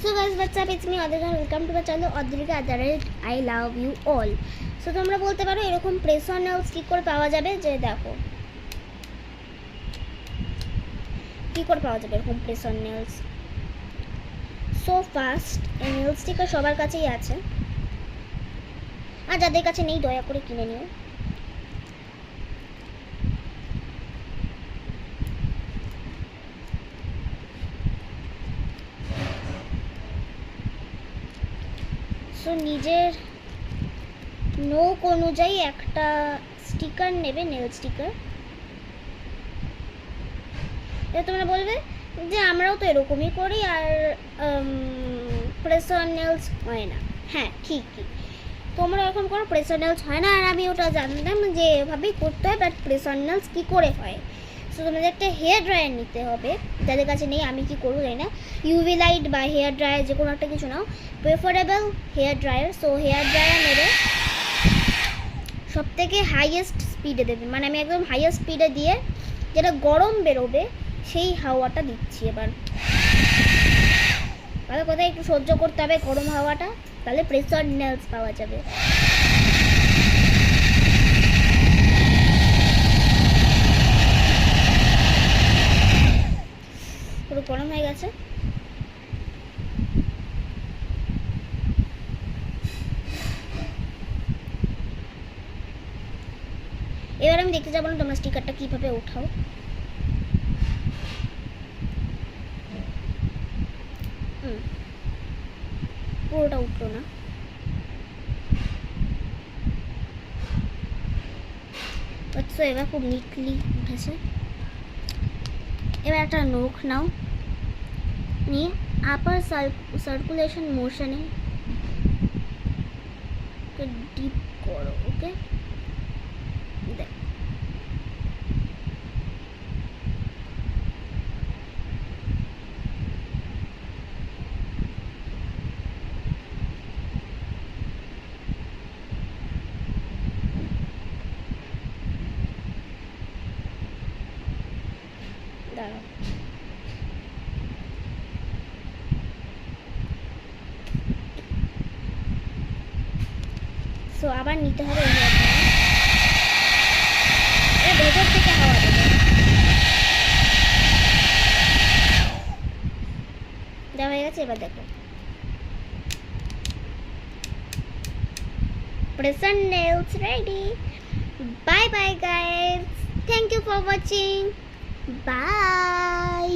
So guys what's up it's me Adrika, welcome to the channel Adrika @I love you all. So তোমরা বলতে পারো এরকম press on nails কী করে পাওয়া যাবে, যে দেখো কী করে পাওয়া যাবে এরকম press on nails. So first এই নেল স্টিকার সবার কাছেই আছে, আর যাদের কাছে নেই দয়া করে কিনে নিও। সো নিজের নোক অনুযায়ী একটা স্টিকার নেবে, নেল স্টিকার। তোমরা বলবে যে আমরাও তো এরকমই করি আর প্রেস অন নেলস হয় না। হ্যাঁ ঠিকই, তোমরা এরকম করো, প্রেস অন নেলস হয় না। আর আমি ওটা জানতাম যে এভাবেই করতে হয়, বাট প্রেস অন নেলস কী করে হয়। সো তোমাদের একটা হেয়ার ড্রায়ার নিতে হবে, যাদের কাছে নেই। আমি কি করবো জানি না, ইউভি লাইট বা হেয়ার ড্রায়ার যে কোনো একটা কিছু নাও, preferable hair dryer. So hair dryer নেবে, সব থেকে হাইয়েস্ট স্পিডে দেবে, মানে আমি একদম হাইয়েস্ট স্পিডে দিয়ে যেটা গরম বেরোবে সেই হাওয়াটা দিচ্ছি। এবার ভালো কথা একটু সহ্য করতে হবে গরম হাওয়াটা, তাহলে প্রেস অন নেলস পাওয়া যাবে। পুরো গরম হয়ে গেছে। এবার আমি দেখতে যাবো না তোমরা স্টিকারটা কীভাবে উঠাও। পুরোটা উঠলো না। আচ্ছা এবার খুব নিটলি উঠেছে। এবার একটা নখ নাও, নিয়ে আপার সার্কুলেশন মোশনে ডিপ করো। ওকে, দেখ দাঁড়াও। সো আবার নিতে হবে ভেতর থেকে হাওয়া দেবে। দেওয়া হয়ে গেছে। এবার দেখো press on nails ready. Bye bye guys, thank you for watching, bye.